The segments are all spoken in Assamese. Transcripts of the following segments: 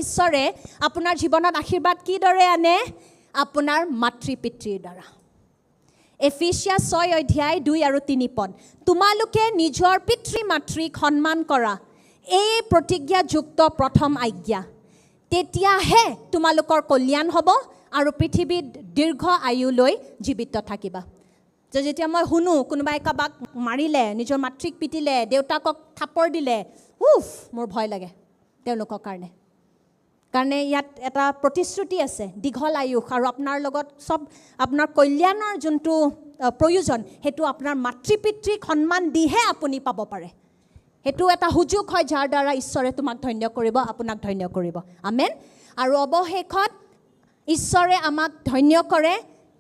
ঈশ্বৰে আপোনাৰ জীৱনত আশীৰ্বাদ কি দৰে আনে আপোনাৰ মাতৃ পিতৃৰ দ্বাৰা এফিচিয়াছ 6 অধ্যায় 2 আৰু 3 পদ তোমালোকে নিজৰ পিতৃ মাতৃক সন্মান কৰা এই প্ৰতিজ্ঞাযুক্ত প্ৰথম আজ্ঞা তেতিয়াহে তোমালোকৰ কল্যাণ হ'ব আৰু পৃথিৱীত দীৰ্ঘ আয়ুলৈ জীৱিত থাকিবা যেতিয়া মই শুনো কোনোবাই কাবাক মাৰিলে নিজৰ মাতৃক পিটিলে দেউতাকক থাপৰ দিলে মোৰ ভয় লাগে তেওঁলোকৰ কাৰণে ইয়াত এটা প্ৰতিশ্ৰুতি আছে দীঘল আয়ুস আৰু আপোনাৰ লগত সব আপোনাৰ কল্যাণৰ যোনটো প্ৰয়োজন হেতু আপোনাৰ মাতৃ পিতৃক সন্মান দিহে আপুনি পাব পাৰে হেতু এটা সুযোগ হয় যাৰ দ্বাৰা ঈশ্বৰে তোমাক ধন্য কৰিব আপোনাক ধন্য কৰিব আমেন আৰু অৱশেষত ঈশ্বৰে আমাক ধন্য কৰে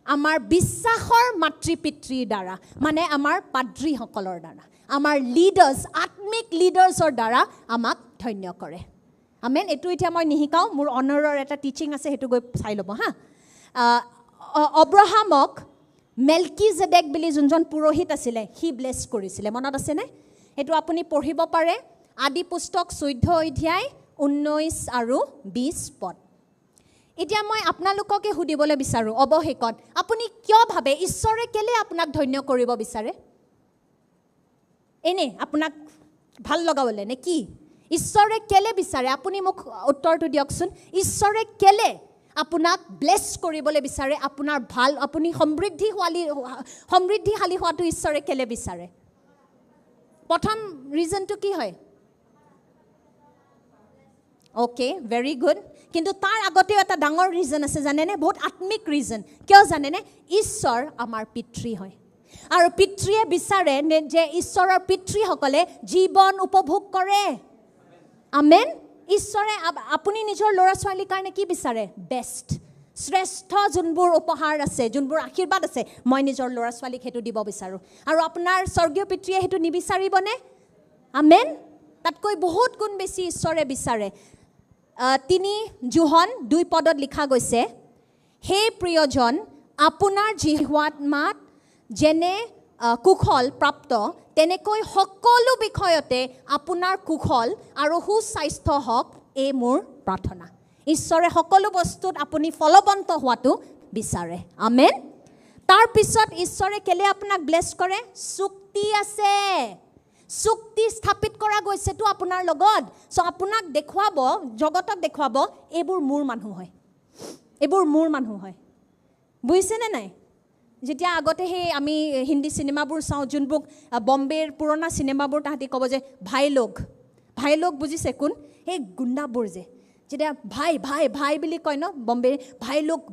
আমাৰ বিশ্বাসৰ মাতৃ পিতৃৰ দ্বাৰা মানে আমাৰ পাদ্ৰীসকলৰ দ্বাৰা আমাৰ লিডাৰ্ছ আত্মিক লিডাৰ্ছৰ দ্বাৰা আমাক ধন্য কৰে আমেন এটো এতিয়া মই নিহিকাও মোৰ অনাৰৰ এটা টিচিং আছে হেতু গৈ চাই ল'ব হা অব্ৰাহামক মেলকিজেডেক বুলি যোনজন পুৰোহিত আছিলে হি ব্লেছ কৰিছিলে মনত আছেনে হেতু আপুনি পঢ়িব পাৰে আদি পুস্তক 14 অধ্যায় 19 আৰু 20 পদ এতিয়া মই আপোনালোককে সুধিবলৈ বিচাৰো অৱশেষত আপুনি কিয় ভাবে ঈশ্বৰে কেলে আপোনাক ধন্য কৰিব বিচাৰে এনে আপোনাক ভাল লগাবলে নে কি ঈশ্বৰে কেলে বিচাৰে আপুনি মোক উত্তৰটো দিয়কচোন ঈশ্বৰে কেলে আপোনাক ব্লেছ কৰিবলৈ বিচাৰে আপোনাৰ ভাল আপুনি সমৃদ্ধিশালী হোৱাটো ঈশ্বৰে কেলে বিচাৰে প্ৰথম ৰিজনটো কি হয় ওকে ভেৰি গুড কিন্তু তাৰ আগতেও এটা ডাঙৰ ৰিজন আছে জানেনে বহুত আত্মিক ৰিজন কিয় জানেনে ঈশ্বৰ আমাৰ পিতৃ হয় আৰু পিতৃয়ে বিচাৰে যে ঈশ্বৰৰ পিতৃসকলে জীৱন উপভোগ কৰে আমেন ঈশ্বৰে আপুনি নিজৰ ল'ৰা ছোৱালীৰ কাৰণে কি বিচাৰে বেষ্ট শ্ৰেষ্ঠ যোনবোৰ উপহাৰ আছে যোনবোৰ আশীৰ্বাদ আছে মই নিজৰ ল'ৰা ছোৱালীক হেতু দিব বিচাৰো আৰু আপোনাৰ স্বৰ্গীয় পিতৃয়ে হেতু নিবিচাৰিবনে আমেন তাতকৈ বহুত গুণ বেছি ঈশ্বৰে বিচাৰে 3 যোহন 2 পদত লিখা গৈছে হে প্ৰিয়জন আপোনাৰ জিহ্বাত মাত যেনে কুশল প্ৰাপ্ত তেনেকৈ সকলো বিষয়তে আপোনাৰ কুশল আৰু সুস্বাস্থ্য হওক এই মোৰ প্ৰাৰ্থনা ঈশ্বৰে সকলো বস্তুত আপুনি ফলৱন্ত হোৱাটো বিচাৰে আমেন তাৰ পিছত ঈশ্বৰে কেলে আপোনাক ব্লেছ কৰে চুক্তি আছে চুক্তি স্থাপিত কৰা গৈছেতো আপোনাৰ লগত সো আপোনাক দেখুৱাব জগতক দেখুৱাব এইবোৰ মোৰ মানুহ হয় বুজিছেনে নাই যেতিয়া আগতে সেই আমি হিন্দী সিনেমাবোৰ চাওঁ যোনবোৰ বম্বেৰ পুৰণা সিনেমাবোৰ তাহাঁতি ক'ব যে ভাই লোক বুজিছে কোন সেই গুণ্ডাবোৰ যেতিয়া ভাই বুলি কয় ন বম্বেৰ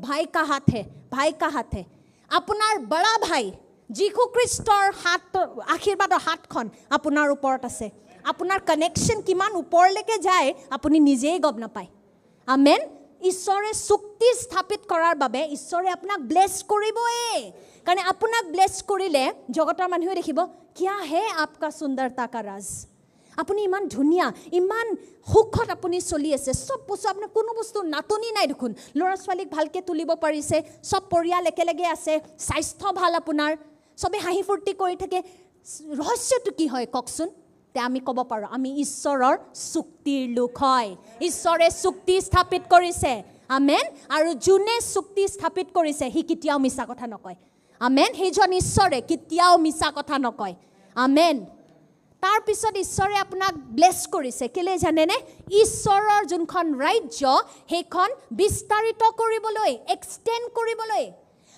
ভাই কা হাত হে আপোনাৰ বড়া ভাই যীশু খ্ৰীষ্টৰ আশীৰ্বাদৰ হাতখন আপোনাৰ ওপৰত আছে আপোনাৰ কানেকশ্যন কিমান ওপৰলৈকে যায় আপুনি নিজেই গম নাপায় আমেন ঈশ্বৰে চুক্তি স্থাপিত কৰাৰ বাবে ঈশ্বৰে আপোনাক ব্লেছ কৰিবই কাৰণ আপোনাক ব্লেছ কৰিলে জগতৰ মানুহে দেখিব কিয়া হে আপকা সুন্দৰতা কা ৰাজ আপুনি ইমান ধুনীয়া ইমান সুখত আপুনি চলি আছে সব বস্তু আপোনাৰ কোনো বস্তু নাটনি নাই দেখোন ল'ৰা ছোৱালীক ভালকৈ তুলিব পাৰিছে সব পৰিয়াল একেলগে আছে স্বাস্থ্য ভাল আপোনাৰ সবে হাঁহি ফূৰ্তি কৰি থাকে ৰহস্যটো কি হয় কওকচোন তে আমি ক'ব পাৰোঁ আমি ঈশ্বৰৰ চুক্তিৰ লোক হয় ঈশ্বৰে চুক্তি স্থাপিত কৰিছে আমেন আৰু যোনে চুক্তি স্থাপিত কৰিছে সি কেতিয়াও মিছা কথা নকয় আমেন সেইজন ঈশ্বৰে কেতিয়াও মিছা কথা নকয় আমেন তাৰ পিছত ঈশ্বৰে আপোনাক ব্লেছ কৰিছে কেলে জানেনে ঈশ্বৰৰ যোনখন ৰাজ্য সেইখন বিস্তাৰিত কৰিবলৈ এক্সটেণ্ড কৰিবলৈ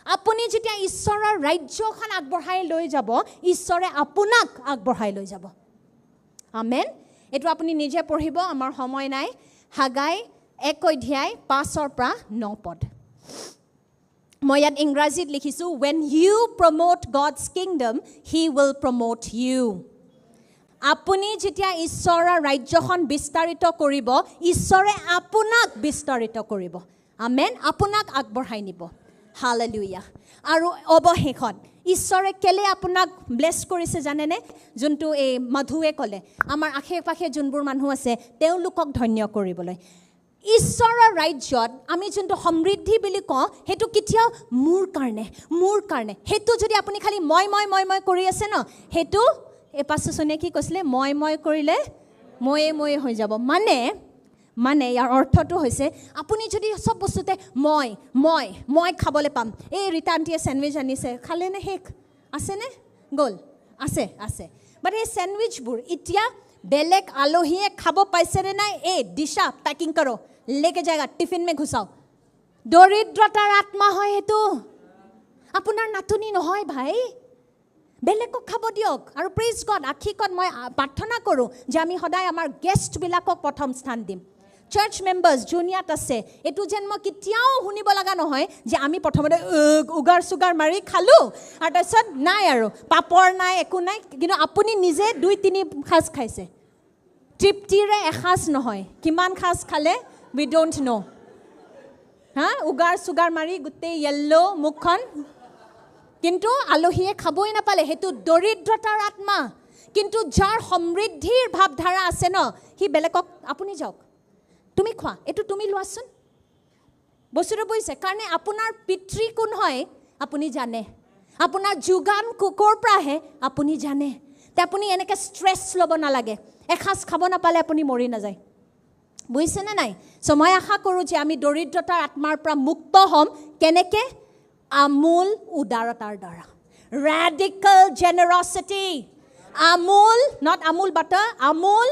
আপুনি যেতিয়া ঈশ্বৰৰ ৰাজ্যখন আগবঢ়াই লৈ যাব ঈশ্বৰে আপোনাক আগবঢ়াই লৈ যাব আমেন এটো আপুনি নিজে পঢ়িব আমাৰ সময় নাই হাগাই 1 অধ্যায় 5 পৰা 9 পদ মই ইয়াত ইংৰাজীত লিখিছো when you promote God's kingdom he will promote you আপুনি যেতিয়া ঈশ্বৰৰ ৰাজ্যখন বিস্তাৰিত কৰিব ঈশ্বৰে আপোনাক বিস্তাৰিত কৰিব আমেন আপোনাক আগবঢ়াই নিব হালেলুয়া আৰু অৱশেষত ঈশ্বৰে কেলে আপোনাক ব্লেছ কৰিছে জানেনে যোনটো এই মধুৱে ক'লে আমাৰ আশে-পাশে যোনবোৰ মানুহ আছে তেওঁলোকক ধন্য কৰিবলৈ ঈশ্বৰৰ ৰাজ্যত আমি যোনটো সমৃদ্ধি বুলি কওঁ হেতু কেতিয়াও মোৰ কাৰণে হেতু যদি আপুনি খালি মই কৰি আছে ন হেতু এই পাছছনে কি কৈছিলে মই কৰিলে ময়ে হৈ যাব মানে মানে ইয়াৰ অৰ্থটো হৈছে আপুনি যদি সব বস্তুতে মই খাবলৈ পাম এই ৰীতা আন্টিয়ে চেণ্ডউইচ আনিছে খালেনে শেষ আছেনে গ'ল আছে বাট এই চেণ্ডউইচবোৰ এতিয়া বেলেগ আলহীয়ে খাব পাইছেনে নাই এই দিশা পেকিং કરો लेके जाएगा टिफिन में घुसाओ দৰিদ্ৰতাৰ আত্মা হয় সেইটো আপোনাৰ নাটনি নহয় ভাই বেলেগক খাব দিয়ক আৰু প্ৰেজ গড আখিকত মই প্ৰাৰ্থনা কৰোঁ যে আমি সদায় আমাৰ গেষ্টবিলাকক প্ৰথম স্থান দিম চাৰ্চ মেম্বাৰ্ছ জুনিয়াত আছে এইটো যেন মই কেতিয়াও শুনিব লগা নহয় যে আমি প্ৰথমতে উগাৰ চুগাৰ মাৰি খালোঁ আৰু তাৰপিছত নাই আৰু পাপৰ নাই একো নাই কিন্তু আপুনি নিজে 2-3 সাজ খাইছে তৃপ্তিৰে এসাজ নহয় কিমান সাজ খালে we don't know হা উগাৰ চুগাৰ মাৰি গোটেই য়েল্লো মুখখন কিন্তু আলহীয়ে খাবই নাপালে সেইটো দৰিদ্ৰতাৰ আত্মা কিন্তু যাৰ সমৃদ্ধিৰ ভাৱধাৰা আছে ন সি বেলেগক আপুনি যাওক তুমি খোৱা এইটো তুমি লোৱাচোন বস্তুটো বুজিছে কাৰণে আপোনাৰ পিতৃ কোন হয় আপুনি জানে আপোনাৰ যোগান কুকুৰ প্ৰাহে আপুনি জানে তে আপুনি এনেকৈ ষ্ট্ৰেছ ল'ব নালাগে এসাজ খাব নাপালে আপুনি মৰি নাযায় বুজিছেনে নাই চ' মই আশা কৰোঁ যে আমি দৰিদ্ৰতাৰ আত্মাৰ পৰা মুক্ত হ'ম কেনেকৈ আমূল উদাৰতাৰ দ্বাৰা radical generosity Amul not Amul butter আমূল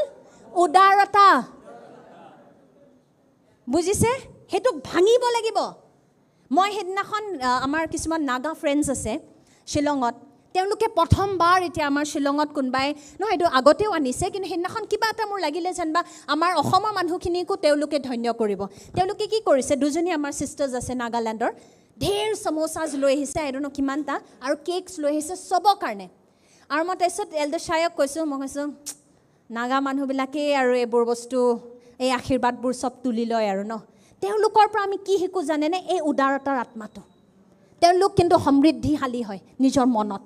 উদাৰতা বুজিছে সেইটো ভাঙিব লাগিব মই সেইদিনাখন আমাৰ কিছুমান নাগা ফ্ৰেণ্ডছ আছে শ্বিলঙত তেওঁলোকে প্ৰথমবাৰ এতিয়া আমাৰ শ্বিলঙত কোনোবাই নহয় এইটো আগতেও আনিছে কিন্তু সেইদিনাখন কিবা এটা মোৰ লাগিলে যেনিবা আমাৰ অসমৰ মানুহখিনিকো তেওঁলোকে ধন্য কৰিব তেওঁলোকে কি কৰিছে দুজনী আমাৰ ছিষ্টাৰ্ছ আছে নাগালেণ্ডৰ ঢেৰ সমোচাজ লৈ আহিছে আই ডোণ্ট ন কিমানটা আৰু কেকছ লৈ আহিছে চবৰ কাৰণে আৰু মই তাৰপিছত এল্ডাৰ ছাৰক কৈছোঁ মই কৈছোঁ নাগা মানুহবিলাকেই আৰু এইবোৰ বস্তু এই আশীৰ্বাদবোৰ চব তুলি লয় আৰু ন তেওঁলোকৰ পৰা আমি কি শিকোঁ জানেনে এই উদাৰতাৰ আত্মাটো তেওঁলোক কিন্তু সমৃদ্ধিশালী হয় নিজৰ মনত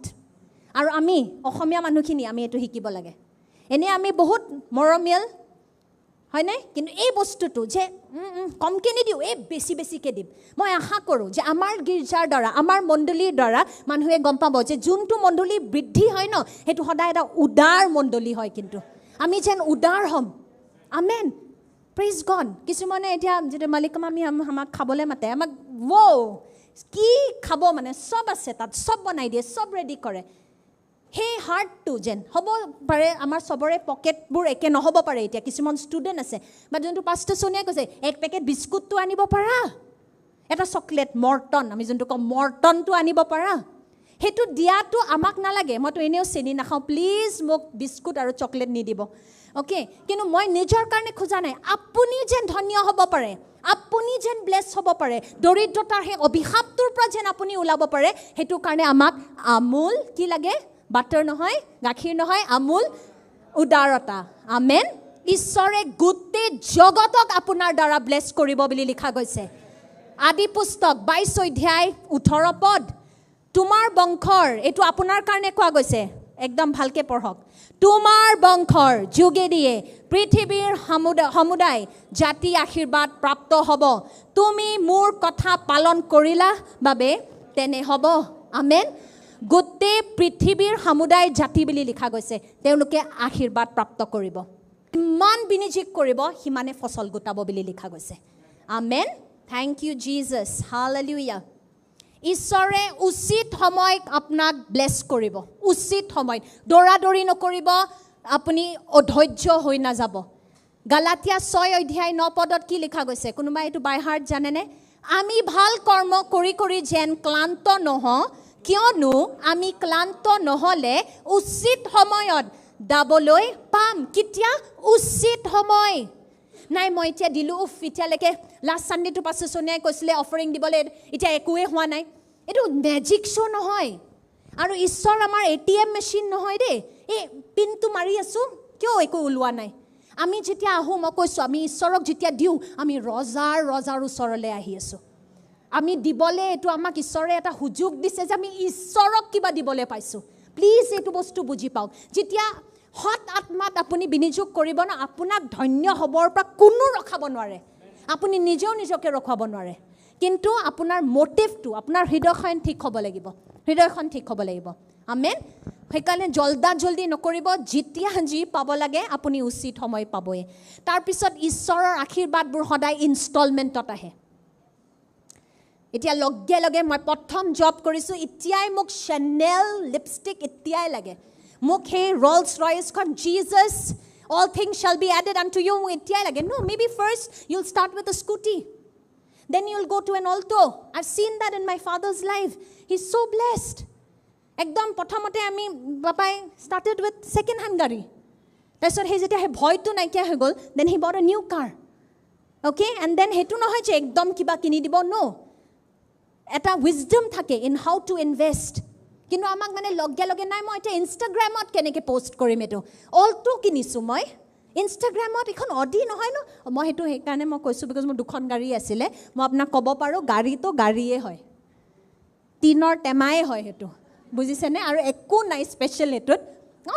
আৰু আমি অসমীয়া মানুহখিনি আমি এইটো শিকিব লাগে এনেই আমি বহুত মৰমীয়াল হয়নে কিন্তু এই বস্তুটো যে কমকৈ নিদিওঁ এই বেছিকৈ দিম মই আশা কৰোঁ যে আমাৰ গীৰ্জাৰ দ্বাৰা আমাৰ মণ্ডলীৰ দ্বাৰা মানুহে গম পাব যে যোনটো মণ্ডলী বৃদ্ধি হয় ন সেইটো সদায় এটা উদাৰ মণ্ডলী হয় কিন্তু আমি যেন উদাৰ হ'ম আমেন প্ৰেজ গড কিছুমানে এতিয়া যেতিয়া মালিকম আমি আমাক খাবলৈ মাতে আমাক কি খাব মানে চব আছে তাত চব বনাই দিয়ে চব ৰেডি কৰে সেই হাৰ্টটো যেন হ'ব পাৰে আমাৰ চবৰে পকেটবোৰ একে নহ'ব পাৰে এতিয়া কিছুমান ষ্টুডেণ্ট আছে বা যোনটো পাষ্টাৰ সোনিয়াই কৈছে এক পেকেট বিস্কুটটো আনিব পাৰা এটা চকলেট মৰ্টন আমি যোনটো কওঁ মৰ্টনটো আনিব পাৰা সেইটো দিয়াটো আমাক নালাগে মইতো এনেও চেনি নাখাওঁ প্লিজ মোক বিস্কুট আৰু চকলেট নিদিব অ'কে কিন্তু মই নিজৰ কাৰণে খোজা নাই আপুনি যেন ধন্য হ'ব পাৰে আপুনি যেন ব্লেছ হ'ব পাৰে দৰিদ্ৰতাৰ সেই অভিশাপটোৰ পৰা যেন আপুনি ওলাব পাৰে সেইটো কাৰণে আমাক আমূল কি লাগে বাটাৰ নহয় গাখীৰ নহয় আমূল উদাৰতা আমেন ঈশ্বৰে গোটেই জগতক আপোনাৰ দ্বাৰা ব্লেছ কৰিব বুলি লিখা গৈছে আদি পুস্তক 22 অধ্যায় 18 পদ তোমাৰ বংশৰ এইটো আপোনাৰ কাৰণে কোৱা গৈছে একদম ভালকৈ পঢ়ক তোমাৰ বংশৰ যোগেদিয়ে পৃথিৱীৰ সমুদায় জাতি আশীৰ্বাদ প্ৰাপ্ত হ'ব তুমি মোৰ কথা পালন কৰিলা বাবে তেনে হ'ব আমেন গোটেই পৃথিৱীৰ সমুদায় জাতি বুলি লিখা গৈছে তেওঁলোকে আশীৰ্বাদ প্ৰাপ্ত কৰিব ইমান বিনিয়োগ কৰিব সিমানে ফচল গোটাব বুলি লিখা গৈছে আমেন থেংক ইউ জিজাছ হালেলুয়া ঈশ্বৰে উচিত সময়ত আপোনাক ব্লেছ কৰিব উচিত সময়ত দৌৰাদৌৰি নকৰিব আপুনি অধৈৰ্য হৈ নাযাব গালাতিয়া 6 অধ্যায় 9 পদত কি লিখা গৈছে কোনোবাই এইটো বাই হাৰ্ট জানেনে আমি ভাল কৰ্ম কৰি কৰি যেন ক্লান্ত নহওঁ কিয়নো আমি ক্লান্ত নহ'লে উচিত সময়ত দাবলৈ পাম কেতিয়া উচিত সময় নাই মই এতিয়া দিলোঁ এতিয়ালৈকে লাষ্ট ছানডেটো পাছে সোনিয়াই কৈছিলে অফাৰিং দিবলৈ এতিয়া একোৱে হোৱা নাই এইটো মেজিক শ্ব' নহয় আৰু ঈশ্বৰ আমাৰ ATM মেচিন নহয় দেই এই পিনটো মাৰি আছোঁ কিয় একো ওলোৱা নাই আমি যেতিয়া আহোঁ মই কৈছোঁ আমি ঈশ্বৰক যেতিয়া দিওঁ আমি ৰজাৰ ওচৰলৈ আহি আছোঁ আমি দিবলৈ এইটো আমাক ঈশ্বৰে এটা সুযোগ দিছে যে আমি ঈশ্বৰক কিবা দিবলৈ পাইছোঁ প্লিজ এইটো বস্তু বুজি পাওক যেতিয়া সৎ আত্মাত আপুনি বিনিয়োগ কৰিব ন আপোনাক ধন্য হ'বৰ পৰা কোনো ৰখাব নোৱাৰে আপুনি নিজেও নিজকে ৰখাব নোৱাৰে কিন্তু আপোনাৰ মটিভটো আপোনাৰ হৃদয়খন ঠিক হ'ব লাগিব আমেন সেইকাৰণে জলদি নকৰিব যেতিয়া যি পাব লাগে আপুনি উচিত সময় পাবই তাৰপিছত ঈশ্বৰৰ আশীৰ্বাদবোৰ সদায় ইনষ্টলমেণ্টত আহে এতিয়া লগে মই প্ৰথম জব কৰিছোঁ এতিয়াই মোক চেনেল লিপষ্টিক এতিয়াই লাগে মোক সেই ৰলছ ৰয়েছখন Jesus all things shall be added unto you এতিয়াই লাগে no maybe first you'll start with a scooty then you'll go to an alto I've seen that in my father's life he's so blessed একদম প্ৰথমতে আমি বাপাই started with second hand গাড়ী তাৰপিছত সেই যেতিয়া সেই ভয়টো নাইকিয়া হৈ গ'ল then he bought a new car okay and then হেতু নহয় যে একদম কিবা কিনি দিব no এটা wisdom থাকে in how to invest কিন্তু আমাক মানে লগে নাই মই এটা ইনষ্টাগ্ৰামত কেনেকৈ পোষ্ট কৰিম এইটো অলটো কিনিছোঁ মই ইনষ্টাগ্ৰামত এখন অডি নহয় ন মই সেইটো সেইকাৰণে মই কৈছোঁ বিকজ মোৰ দুখন গাড়ী আছিলে মই আপোনাক ক'ব পাৰোঁ গাড়ীটো গাড়ীয়ে হয় টিনৰ টেমাই হয় সেইটো বুজিছেনে আৰু একো নাই স্পেচিয়েল এইটোত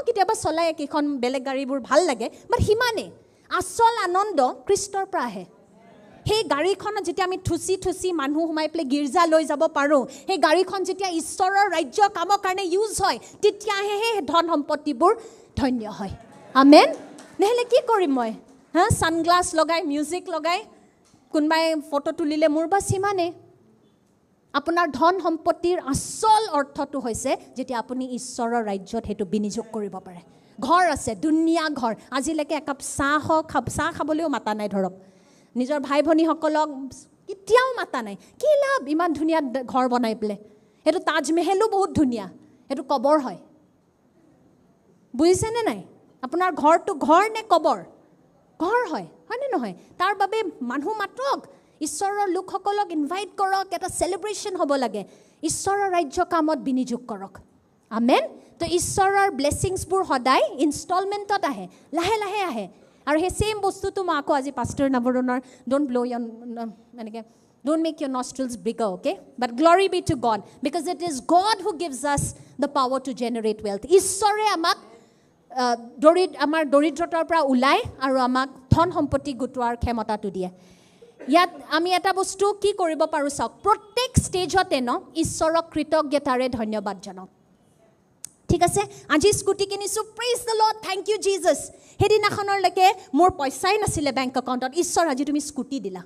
কেতিয়াবা চলাই কেইখন বেলেগ গাড়ীবোৰ ভাল লাগে বাট সিমানেই আচল আনন্দ খ্ৰীষ্টৰ পৰা আহে সেই গাড়ীখনত যেতিয়া আমি ঠুচি মানুহ সোমাই পেলাই গীৰ্জা লৈ যাব পাৰোঁ সেই গাড়ীখন যেতিয়া ঈশ্বৰৰ ৰাজ্য কামৰ কাৰণে ইউজ হয় তেতিয়াহে সেই ধন সম্পত্তিবোৰ ধন্য হয় আমেন নহ'লে কি কৰিম মই ছানগ্লাছ লগাই মিউজিক লগাই কোনোবাই ফটো তুলিলে মোৰ বাছ সিমানেই আপোনাৰ ধন সম্পত্তিৰ আচল অৰ্থটো হৈছে যেতিয়া আপুনি ঈশ্বৰৰ ৰাজ্যত সেইটো বিনিয়োগ কৰিব পাৰে ঘৰ আছে ধুনীয়া ঘৰ আজিলৈকে একাপ চাহ খাবলৈও মাতা নাই ধৰক নিজৰ ভাই ভনীসকলক কেতিয়াও মাতা নাই কি লাভ ইমান ধুনীয়া ঘৰ বনাই পেলাই সেইটো তাজমহলো বহুত ধুনীয়া সেইটো কবৰ হয় বুজিছেনে নাই আপোনাৰ ঘৰটো ঘৰ নে কবৰ ঘৰ হয়নে নহয় তাৰ বাবে মানুহ মাতক ঈশ্বৰৰ লোকসকলক ইনভাইট কৰক এটা চেলিব্ৰেশ্যন হ'ব লাগে ঈশ্বৰৰ ৰাজ্য কামত বিনিয়োগ কৰক আমেন তো ঈশ্বৰৰ ব্লেছিংছবোৰ সদায় ইনষ্টলমেণ্টত আহে লাহে আহে আৰু সেই সেম বস্তুটো মই আকৌ আজি পাষ্টাৰ নৱৰণৰ ডোন্ট ব্লো ইয়ৰ এনেকৈ don't make your nostrils bigger okay but glory be to God because it is God who gives us the power to generate wealth ঈশ্বৰে আমাক আমাৰ দৰিদ্ৰতাৰ পৰা ওলাই আৰু আমাক ধন সম্পত্তি গোটোৱাৰ ক্ষমতাটো দিয়ে ইয়াত আমি এটা বস্তু কি কৰিব পাৰোঁ চাওক প্ৰত্যেক ষ্টেজতে ঈশ্বৰক কৃতজ্ঞতাৰে ধন্যবাদ জনাওক ঠিক আছে আজি স্কুটি কিনিছোঁ praise the lord thank you Jesus সেইদিনাখনলৈকে মোৰ পইচাই নাছিলে বেংক একাউণ্টত ঈশ্বৰ আজি তুমি স্কুটি দিলা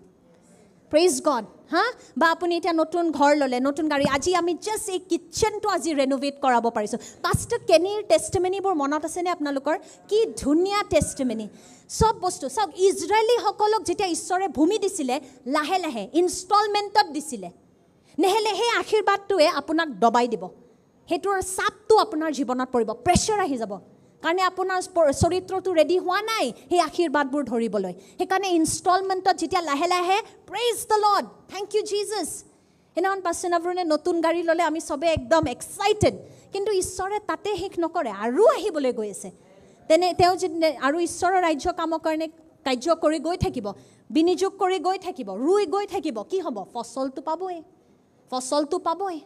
প্ৰেইজ গড বা আপুনি এতিয়া নতুন ঘৰ ল'লে নতুন গাড়ী আজি আমি জাষ্ট এই কিটচেনটো আজি ৰেনোভেট কৰাব পাৰিছোঁ পাষ্টাৰ কেনিৰ টেষ্টিমনিবোৰ মনত আছেনে আপোনালোকৰ কি ধুনীয়া টেষ্টিমনি চব বস্তু চাওক ইজৰাইলীসকলক যেতিয়া ঈশ্বৰে ভূমি দিছিলে লাহে ইনষ্টলমেণ্টত দিছিলে নহ'লে সেই আশীৰ্বাদটোৱে আপোনাক দবাই দিব সেইটোৰ চাপটো আপোনাৰ জীৱনত পৰিব প্ৰেছাৰ আহি যাব কাৰণে আপোনাৰ চৰিত্ৰটো ৰেডি হোৱা নাই সেই আশীৰ্বাদবোৰ ধৰিবলৈ সেইকাৰণে ইনষ্টলমেণ্টত যেতিয়া লাহে praise the lord thank you Jesus সেইদিনাখন পাষ্টাৰ নৱৰণে নতুন গাড়ী ল'লে আমি চবেই একদম এক্সাইটেড কিন্তু ঈশ্বৰে তাতে শেষ নকৰে আৰু আহিবলৈ গৈ আছে তেওঁ আৰু ঈশ্বৰৰ ৰাজ্য কামৰ কাৰণে কাৰ্য কৰি গৈ থাকিব বিনিয়োগ কৰি গৈ থাকিব ৰুই গৈ থাকিব কি হ'ব ফচলটো পাবই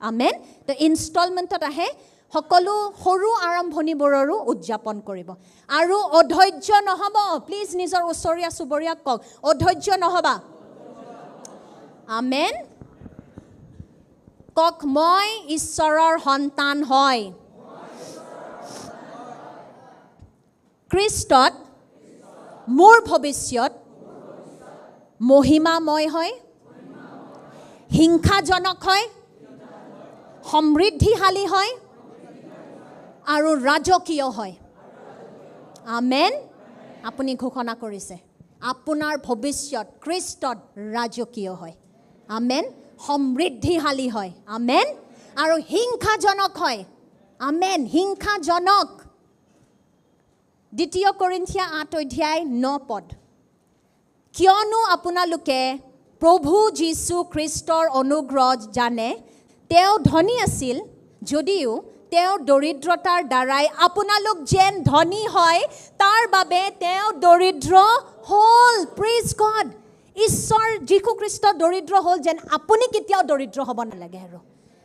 আমেন তো ইনষ্টলমেণ্টত আহে সকলো সৰু আৰম্ভণিবোৰৰো উদযাপন কৰিব আৰু অধৈৰ্য নহ'ব প্লিজ নিজৰ ওচৰীয়া চুবুৰীয়াক কওক অধৈৰ্য নহ'বা আমেন কওক মই ঈশ্বৰৰ সন্তান হয় খ্ৰীষ্টত মোৰ ভৱিষ্যত মহিমাময় হয় হিংসাজনক হয় সমৃদ্ধিশালী হয় আৰু ৰাজকীয় হয় আমেন আপুনি ঘোষণা কৰিছে আপোনাৰ ভৱিষ্যত খ্ৰীষ্টত ৰাজকীয় হয় আমেন সমৃদ্ধিশালী হয় আমেন আৰু হিংসাজনক হয় আমেন হিংসাজনক 2 কৰিন্থিয়া 8:9 পদ কিয়নো আপোনালোকে প্ৰভু যীশু খ্ৰীষ্টৰ অনুগ্ৰহ জানে তেওঁ ধনী আছিল যদিও তেওঁ দৰিদ্ৰতাৰ দ্বাৰাই আপোনালোক যেন ধনী হয় তাৰ বাবে তেওঁ দৰিদ্ৰ হ'ল প্ৰেইজ গড ঈশ্বৰ যীশু খ্ৰীষ্ট দৰিদ্ৰ হ'ল যেন আপুনি কেতিয়াও দৰিদ্ৰ হ'ব নালাগে আৰু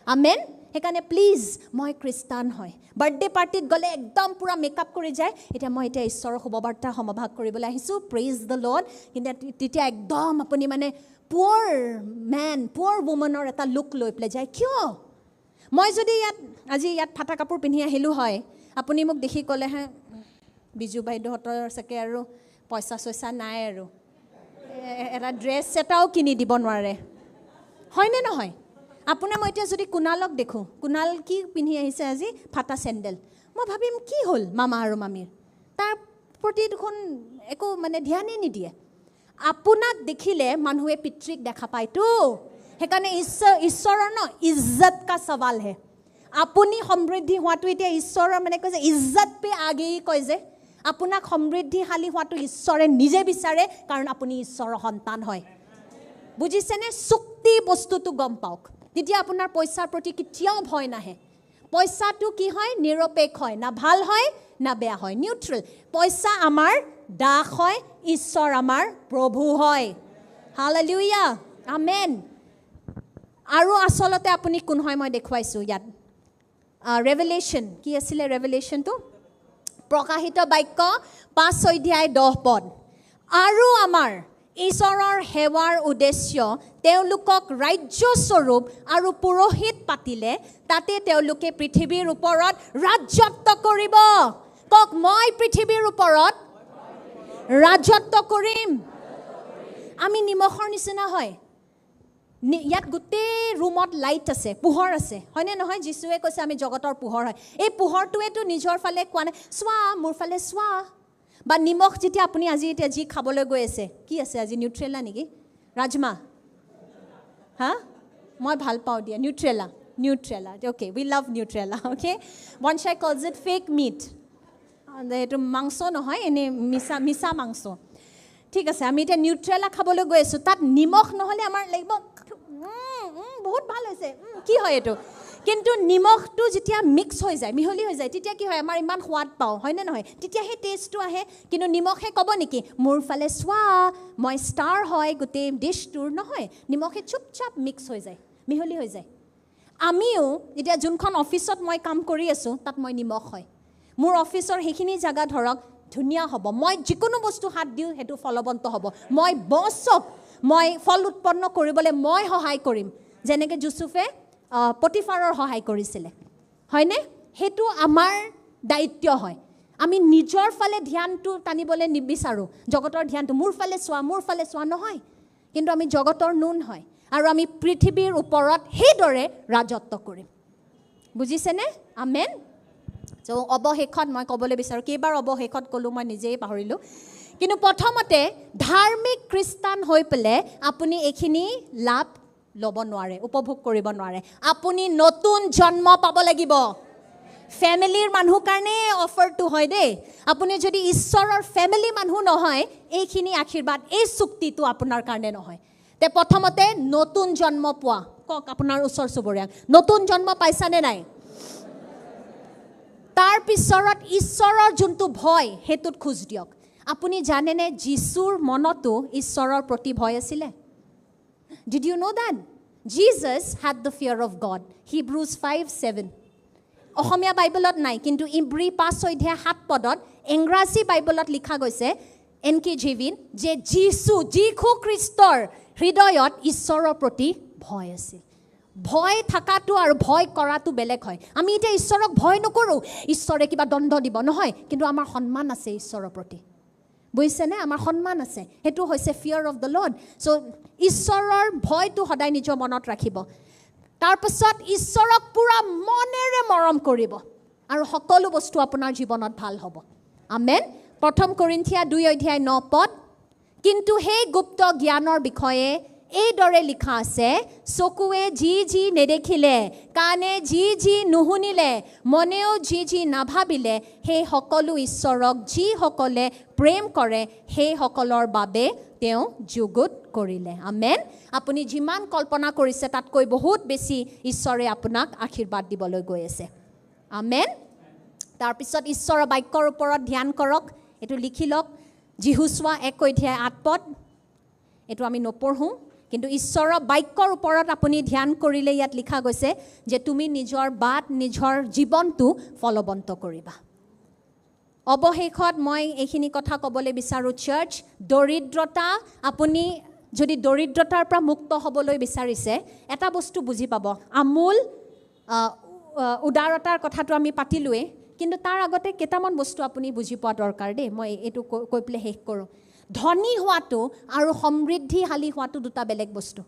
আমেন সেইকাৰণে প্লিজ মই খ্ৰীষ্টান হয় বাৰ্থডে পাৰ্টিত গ'লে একদম পূৰা মেকআপ কৰি যায় এতিয়া মই এতিয়া ঈশ্বৰৰ শুভবাৰ্তা সমভাগ কৰিবলৈ আহিছোঁ প্ৰেইজ দ্য লৰ্ড কিন্তু তেতিয়া একদম আপুনি মানে পুৱাৰ ৱুমেনৰ এটা লুক লৈ পেলাই যায় কিয় মই যদি আজি ইয়াত ফাটা কাপোৰ পিন্ধি আহিলোঁ হয়, আপুনি মোক দেখি ক'লে হে বিজু বাইদেউহঁতৰ চাগে আৰু পইচা চইচা নাই আৰু এটা ড্ৰেছ এটাও কিনি দিব নোৱাৰে, হয়নে নহয়? আপোনাৰ মই এতিয়া যদি কুণালক দেখোঁ, কুণাল কি পিন্ধি আহিছে আজি? ফাটা চেণ্ডেল। মই ভাবিম কি হ'ল মামা আৰু মামীৰ, তাৰ প্ৰতি দেখোন একো মানে ধ্যানেই নিদিয়ে। আপোনাক দেখিলে মানুহে পিতৃক দেখা পায়তো, সেইকাৰণে ঈশ্বৰৰ ন ইজ্জত কা সৱাল হে। আপুনি সমৃদ্ধি হোৱাটো এতিয়া ঈশ্বৰৰ মানে কয় যে ইজ্জত পে আগেই কয় যে, আপোনাক সমৃদ্ধিশালী হোৱাটো ঈশ্বৰে নিজে বিচাৰে, কাৰণ আপুনি ঈশ্বৰৰ সন্তান হয়। বুজিছেনে? চুক্তি বস্তুটো গম পাওক, তেতিয়া আপোনাৰ পইচাৰ প্ৰতি কেতিয়াও ভয় নাহে। পইচাটো কি হয়? নিৰপেক্ষ হয়, না ভাল হয় না বেয়া হয়, নিউট্ৰেল। পইচা আমাৰ দাস হয়, ঈশ্বৰ আমাৰ প্ৰভু হয়। হালেলুয়া, আমেন। আৰু আচলতে আপুনি কোন হয় মই দেখুৱাইছোঁ ইয়াত। ৰেভেলেশ্যন কি আছিলে? ৰেভেলেশ্যনটো প্ৰকাশিত বাক্য 5 অধ্যায় 10 পদ। আৰু আমাৰ ঈশ্বৰৰ সেৱাৰ উদ্দেশ্য তেওঁলোকক ৰাজ্যস্বৰূপ আৰু পুৰোহিত পাতিলে, তাতে তেওঁলোকে পৃথিৱীৰ ওপৰত ৰাজত্ব কৰিব। কওক, মই পৃথিৱীৰ ওপৰত ৰাজত্ব কৰিম। আমি নিমখৰ নিচিনা হয়। ইয়াত গোটেই ৰুমত লাইট আছে, পোহৰ আছে, হয়নে নহয়? যীশুৱে কৈছে আমি জগতৰ পোহৰ হয়। এই পোহৰটোৱেতো নিজৰ ফালে কোৱা নাই, চোৱা মোৰ ফালে চোৱা। বা নিমখ যেতিয়া আপুনি আজি এতিয়া যি খাবলৈ গৈ আছে, কি আছে আজি? নিউট্ৰেলা নেকি? ৰাজমাহ? হা, মই ভাল পাওঁ দিয়া Nutrela. Nutrela, okay, we love Nutrela. Okay, বনচাই কলছ ইট ফেক মিট। এইটো মাংস নহয়, এনেই মিছা মাংস। ঠিক আছে, আমি এতিয়া নিউট্ৰেলা খাবলৈ গৈ আছোঁ, তাত নিমখ নহ'লে আমাৰ লাগিব বহুত ভাল হৈছে, কি হয় এইটো? কিন্তু নিমখটো যেতিয়া মিক্স হৈ যায়, মিহলি হৈ যায়, তেতিয়া কি হয়? আমাৰ ইমান সোৱাদ পাওঁ, হয়নে নহয়? তেতিয়া সেই টেষ্টটো আহে। কিন্তু নিমখে ক'ব নেকি মোৰ ফালে চোৱা, মই ষ্টাৰ হয় গোটেই ডিছটোৰ? নহয়, নিমখে চুপচাপ মিক্স হৈ যায়, মিহলি হৈ যায়। আমিও এতিয়া যোনখন অফিচত মই কাম কৰি আছোঁ, তাত মই নিমখ হয়। মোৰ অফিচৰ সেইখিনি জেগা ধৰক ধুনীয়া হ'ব, মই যিকোনো বস্তু হাত দিওঁ সেইটো ফলৱন্ত হ'ব। মই বছক মই ফল উৎপন্ন কৰিবলৈ মই সহায় কৰিম, যেনেকৈ যুচুফে পটিফাৰৰ সহায় কৰিছিলে, হয়নে? সেইটো আমাৰ দায়িত্ব হয়। আমি নিজৰ ফালে ধ্যানটো টানিবলৈ নিবিচাৰোঁ, জগতৰ ধ্যানটো মোৰ ফালে চোৱা, মোৰ ফালে চোৱা নহয়। কিন্তু আমি জগতৰ নুন হয়, আৰু আমি পৃথিৱীৰ ওপৰত সেইদৰে ৰাজত্ব কৰিম। বুজিছেনে? আমেন। চ' অৱশেষত মই ক'বলৈ বিচাৰোঁ, কেইবাৰ অৱশেষত ক'লোঁ মই নিজেই পাহৰিলোঁ। কিন্তু প্ৰথমতে ধাৰ্মিক খ্ৰীষ্টান হৈ পেলাই আপুনি এইখিনি লাভ ল'ব নোৱাৰে, উপভোগ কৰিব নোৱাৰে। আপুনি নতুন জন্ম পাব লাগিব। ফেমিলিৰ মানুহ কাৰণে অফাৰটো হয় দেই। আপুনি যদি ঈশ্বৰৰ ফেমিলি মানুহ নহয়, এইখিনি আশীৰ্বাদ, এই চুক্তিটো আপোনাৰ কাৰণে নহয়। তে প্ৰথমতে নতুন জন্ম পোৱা। কওক আপোনাৰ ওচৰ চুবুৰীয়াক, নতুন জন্ম পাইছানে নাই? তাৰ পিছত ঈশ্বৰৰ যোনটো ভয়, সেইটোত খোজ দিয়ক। আপুনি জানেনে যীশুৰ মনতো ঈশ্বৰৰ প্ৰতি ভয় আছিলে? Did you know that? Jesus had the fear of God. Hebrews 5:7. অসমীয়া বাইবেলত নাই, কিন্তু ইব্ৰী 5 অধ্যায় 7 পদত ইংৰাজী বাইবেলত লিখা গৈছে NKJV যে যীশু খ্ৰীষ্টৰ হৃদয়ত ঈশ্বৰৰ প্ৰতি ভয় আছিল। ভয় থকাটো আৰু ভয় কৰাটো বেলেগ হয়। আমি এতিয়া ঈশ্বৰক ভয় নকৰোঁ, ঈশ্বৰে কিবা দণ্ড দিব, নহয়, কিন্তু আমাৰ সন্মান আছে ঈশ্বৰৰ প্ৰতি। বুজিছেনে? আমাৰ সন্মান আছে, সেইটো হৈছে ফিয়াৰ অফ দ্য লৰ্ড। চ' ঈশ্বৰৰ ভয়টো সদায় নিজৰ মনত ৰাখিব। তাৰপিছত ঈশ্বৰক পূৰা মনেৰে মৰম কৰিব, আৰু সকলো বস্তু আপোনাৰ জীৱনত ভাল হ'ব। আমেন। 1 কৰিন্থিয়া 2 অধ্যায় 9 পদ। কিন্তু সেই গুপ্ত জ্ঞানৰ বিষয়ে এইদৰে লিখা আছে, চকুৱে যি নেদেখিলে, কাণে যি নুশুনিলে, মনেও যি নাভাবিলে, সেই সকলো ঈশ্বৰক যিসকলে প্ৰেম কৰে সেইসকলৰ বাবে তেওঁ যুগুত কৰিলে। আমেন। আপুনি যিমান কল্পনা কৰিছে তাতকৈ বহুত বেছি ঈশ্বৰে আপোনাক আশীৰ্বাদ দিবলৈ গৈ আছে। আমেন। তাৰপিছত ঈশ্বৰৰ বাক্যৰ ওপৰত ধ্যান কৰক। এইটো লিখি লওক, যিহুচোৱা 1 অধ্যায় 8 পদ। এইটো আমি নপঢ়োঁ, কিন্তু ঈশ্বৰৰ বাক্যৰ ওপৰত আপুনি ধ্যান কৰিলে ইয়াত লিখা গৈছে যে তুমি নিজৰ বাট, নিজৰ জীৱনটো ফলৱন্ত কৰিবা। অৱশেষত মই এইখিনি কথা ক'বলৈ বিচাৰোঁ, চাৰ্চ, দৰিদ্ৰতা, আপুনি যদি দৰিদ্ৰতাৰ পৰা মুক্ত হ'বলৈ বিচাৰিছে, এটা বস্তু বুজি পাব, আমূল উদাৰতাৰ কথাটো আমি পাতিলোৱে কিন্তু তাৰ আগতে কেইটামান বস্তু আপুনি বুজি পোৱা দৰকাৰ দেই মই এইটো কৈ পেলাই শেষ কৰোঁ ধনী হোৱাটো আৰু সমৃদ্ধিশালী হোৱাটো দুটা বেলেগ বস্তু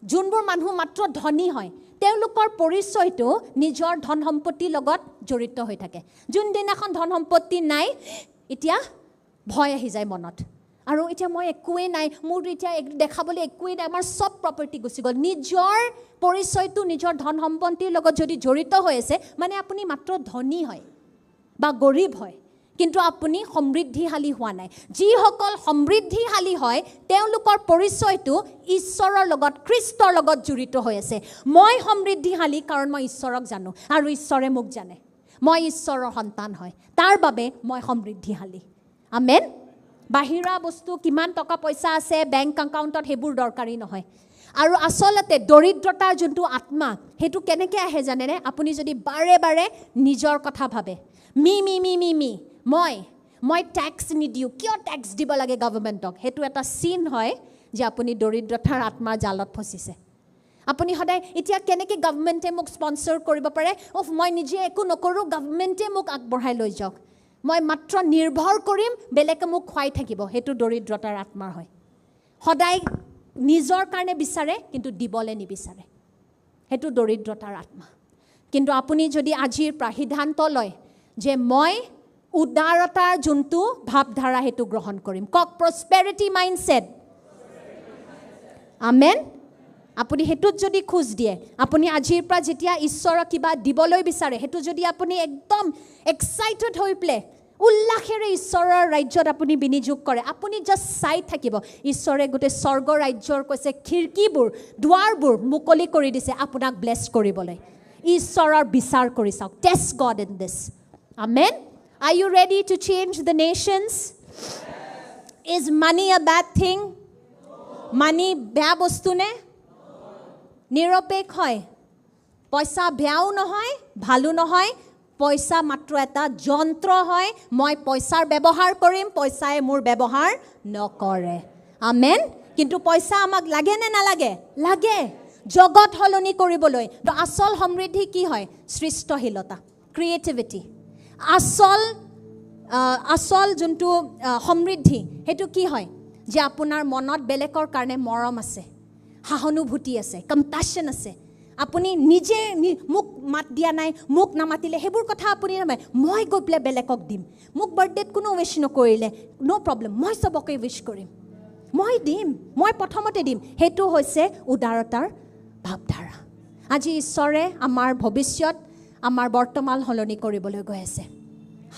যোনবোৰ মানুহ মাত্ৰ ধনী হয় তেওঁলোকৰ পৰিচয়টো নিজৰ ধন সম্পত্তিৰ লগত জড়িত হৈ থাকে যোনদিনাখন ধন সম্পত্তি নাই এতিয়া ভয় আহি যায় মনত আৰু এতিয়া মই একোৱেই নাই মোৰ এতিয়া দেখাবলৈ একোৱেই নাই আমাৰ সব প্ৰপাৰ্টি গুচি গ'ল নিজৰ পৰিচয়টো নিজৰ ধন সম্পত্তিৰ লগত যদি জড়িত হৈ আছে মানে আপুনি মাত্ৰ ধনী হয় বা গৰীব হয় কিন্তু আপুনি সমৃদ্ধিশালী হোৱা নাই যিসকল সমৃদ্ধিশালী হয় তেওঁলোকৰ পৰিচয়টো ঈশ্বৰৰ লগত খ্ৰীষ্টৰ লগত জড়িত হৈ আছে মই সমৃদ্ধিশালী কাৰণ মই ঈশ্বৰক জানো আৰু ঈশ্বৰে মোক জানে মই ঈশ্বৰৰ সন্তান হয় তাৰ বাবে মই সমৃদ্ধিশালী আমেন বাহিৰা বস্তু কিমান টকা পইচা আছে বেংক একাউণ্টত সেইবোৰ দৰকাৰী নহয় আৰু আচলতে দৰিদ্ৰতাৰ যোনটো আত্মা সেইটো কেনেকৈ আহে জানেনে আপুনি যদি বাৰে বাৰে নিজৰ কথা ভাবে মি মই টেক্স নিদিওঁ কিয় টেক্স দিব লাগে গভৰ্ণমেণ্টক সেইটো এটা চিন হয় যে আপুনি দৰিদ্ৰতাৰ আত্মাৰ জালত ফচিছে আপুনি সদায় এতিয়া কেনেকৈ গভৰ্ণমেণ্টে মোক স্পন্সৰ কৰিব পাৰে মই নিজে একো নকৰোঁ গভৰ্ণমেণ্টে মোক আগবঢ়াই লৈ যাওক মই মাত্ৰ নিৰ্ভৰ কৰিম বেলেগে মোক খুৱাই থাকিব সেইটো দৰিদ্ৰতাৰ আত্মাৰ হয় সদায় নিজৰ কাৰণে বিচাৰে কিন্তু দিবলৈ নিবিচাৰে সেইটো দৰিদ্ৰতাৰ আত্মা কিন্তু আপুনি যদি আজিৰ পৰা সিদ্ধান্ত লয় যে মই উদাৰতাৰ যোনটো ভাৱধাৰা সেইটো গ্ৰহণ কৰিম কক প্ৰস্পেৰিটি মাইণ্ডছেট আমেন আপুনি সেইটোত যদি খোজ দিয়ে আপুনি আজিৰ পৰা যেতিয়া ঈশ্বৰক কিবা দিবলৈ বিচাৰে সেইটো যদি আপুনি একদম এক্সাইটেড হৈ পেলাই উল্লাসেৰে ঈশ্বৰৰ ৰাজ্যত আপুনি বিনিয়োগ কৰে আপুনি জাষ্ট চাই থাকিব ঈশ্বৰে গোটেই স্বৰ্গ ৰাজ্যৰ কৈছে খিৰিকীবোৰ দুৱাৰবোৰ মুকলি কৰি দিছে আপোনাক ব্লেছ কৰিবলৈ ঈশ্বৰৰ বিচাৰ কৰি চাওক test god in this amen Are you ready to change the nations? Yes. Is money a bad thing? No. Money বেয়া বস্তু নে? নিৰপেক্ষ হয় পইচা বেয়াও নহয় ভালো নহয় পইচা মাত্ৰ এটা যন্ত্ৰ হয় মই পইচাৰ ব্যৱহাৰ কৰিম পইচাই মোৰ ব্যৱহাৰ নকৰে আমেন কিন্তু পইচা আমাক লাগে নে নালাগে লাগে জগত সলনি কৰিবলৈ আচল সমৃদ্ধি কি হয় সৃষ্টিশীলতা ক্ৰিয়েটিভিটি আসল যোনটো সমৃদ্ধি সেইটো কি হয় যে আপোনাৰ মনত বেলেগৰ কাৰণে মৰম আছে সহানুভূতি আছে কম্পেশন আছে আপুনি নিজে মোক মাত দিয়া নাই মোক নামাতিলে সেইবোৰ কথা আপুনি নামায় মই গৈ পেলাই বেলেগক দিম মোক বাৰ্থডেত কোনো উইশ নকৰিলে ন' প্ৰব্লেম মই চবকে উইশ কৰিম মই দিম মই প্ৰথমতে দিম সেইটো হৈছে উদাৰতাৰ ভাৱধাৰা আজি ঈশ্বৰে আমাৰ ভৱিষ্যত আমাৰ বৰ্তমান সলনি কৰিবলৈ গৈ আছে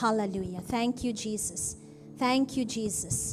হালেলুয়া থ্যাংক ইউ জিসাস